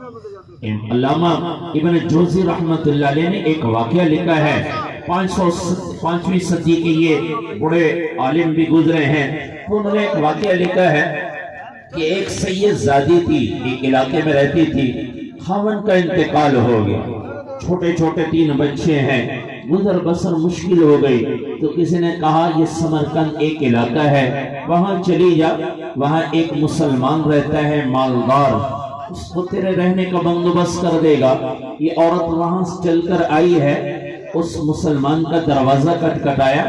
علامہ ابن جوزی رحمت اللہ علیہ نے ایک واقعہ لکھا ہے، 505ویں صدی کے یہ بڑے عالم بھی گزرے ہیں، انہوں نے ایک واقعہ لکھا ہے کہ ایک سید زادی تھی، ایک علاقے میں رہتی تھی، خاوند کا انتقال ہو گیا، چھوٹے چھوٹے 3 بچے ہیں، گزر بسر مشکل ہو گئی، تو کسی نے کہا یہ سمرقند ایک علاقہ ہے، وہاں چلی جا، وہاں ایک مسلمان رہتا ہے مالدار، اس کو تیرے رہنے کا بندوبست کر دے گا۔ یہ عورت وہاں چل کر آئی ہے، اس مسلمان کا دروازہ کٹکھٹایا،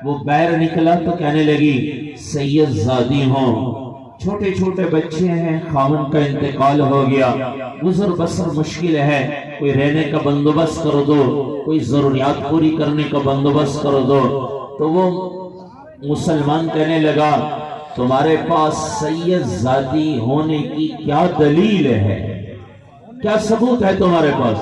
وہ باہر نکلا تو کہنے لگی سید زادی ہوں، چھوٹے چھوٹے بچے ہیں، خاوند کا انتقال ہو گیا، گزر بسر مشکل ہے، کوئی رہنے کا بندوبست کر دو، کوئی ضروریات پوری کرنے کا بندوبست کر دو۔ تو وہ مسلمان کہنے لگا تمہارے پاس سید زادی ہونے کی کیا دلیل ہے، کیا ثبوت ہے تمہارے پاس؟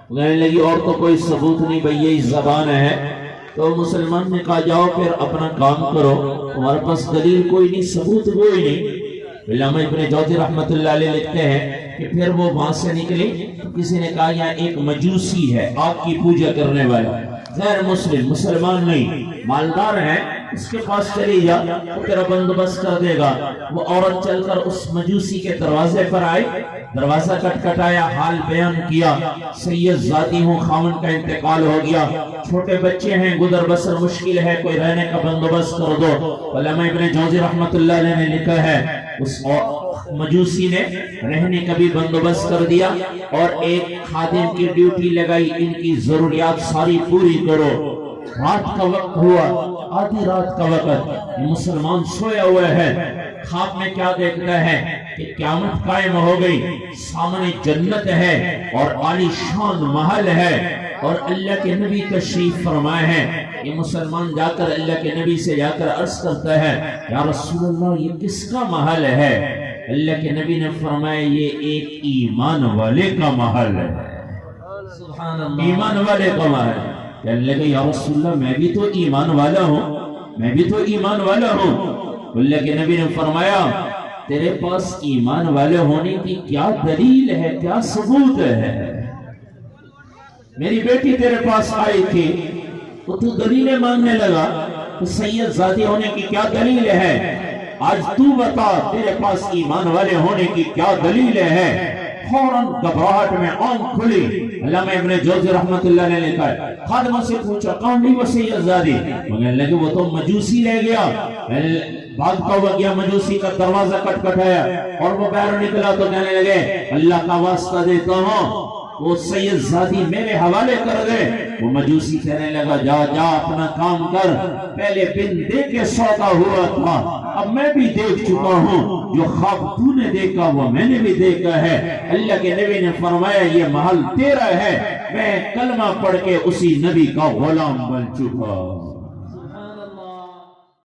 کہنے لگی اور تو کوئی ثبوت نہیں بھئی یہی زبان ہے۔ تو مسلمان نے کہا جاؤ پھر اپنا کام کرو، تمہارے پاس دلیل کوئی نہیں، ثبوت کوئی نہیں۔ علامہ ابن جوزی رحمت اللہ علیہ لکھتے ہیں کہ پھر وہ وہاں سے نکلی، کسی نے کہا یہاں ایک مجوسی ہے، آگ کی پوجا کرنے والا، غیر مسلم، مسلمان نہیں، مالدار ہے، اس کے پاس چلی جا، وہ تیرا بندوبست کر دے گا۔ وہ عورت چل کر اس مجوسی کے دروازے پر آئی، دروازہ کٹکھٹایا، حال بیان کیا، سید زادی ہوں، خاوند کا انتقال ہو گیا، چھوٹے بچے ہیں، گزر بسر مشکل ہے، کوئی رہنے کا بندوبست کر دو۔ علامہ ابن جوزی رحمت اللہ علیہ نے لکھا ہے اس مجوسی نے رہنے کا بھی بندوبست کر دیا اور ایک خادم کی ڈیوٹی لگائی، ان کی ضروریات ساری پوری کرو۔ رات کا وقت ہوا، آدھی رات کا وقت، مسلمان سویا ہوا ہے، خواب میں کیا دیکھتا ہے کہ قیامت قائم ہو گئی، سامنے جنت ہے اور عالی شان محل ہے اور اللہ کے نبی تشریف فرمائے ہیں۔ یہ مسلمان جا کر اللہ کے نبی سے جا کر عرض کرتا ہے یا رسول اللہ یہ کس کا محل ہے؟ اللہ کے نبی نے فرمایا یہ ایک ایمان والے کا محل ہے، سبحان اللہ، ایمان والے کا محل ہے۔ کہنے لگے یا رسول اللہ میں بھی تو ایمان والا ہوں، میں بھی تو ایمان والا ہوں۔ اللہ کے نبی نے فرمایا تیرے پاس ایمان والے ہونے کی کیا دلیل ہے، کیا ثبوت ہے؟ میری بیٹی تیرے پاس آئی تھی تو دلیلیں مانگنے لگا تو سید زادی ہونے کی کیا دلیل ہے؟ آج تو بتا تیرے پاس ایمان والے ہونے کی کیا دلیل ہے؟ فوراً گھبراہٹ میں آنکھ کھلی۔ علامہ ابن جوزی رحمت اللہ نے لکھا ہے خادمہ سے پوچھا کہاں نہیں وہ سید زادی؟ مگر لگے وہ تو مجوسی لے گیا، بھاگتا ہوا گیا، مجوسی کا دروازہ کٹکھٹایا اور وہ باہر نکلا تو کہنے لگے اللہ کا واسطہ دیتا ہوں وہ سید زادی میرے حوالے کر دے۔ وہ مجوسی کہنے لگا جا جا اپنا کام کر، پہلے بن دے کے سودا ہوا تھا، اب میں بھی دیکھ چکا ہوں، جو خواب تو نے دیکھا وہ میں نے بھی دیکھا ہے۔ اللہ کے نبی نے فرمایا یہ محل تیرا ہے، میں کلمہ پڑھ کے اسی نبی کا غلام بن چکا۔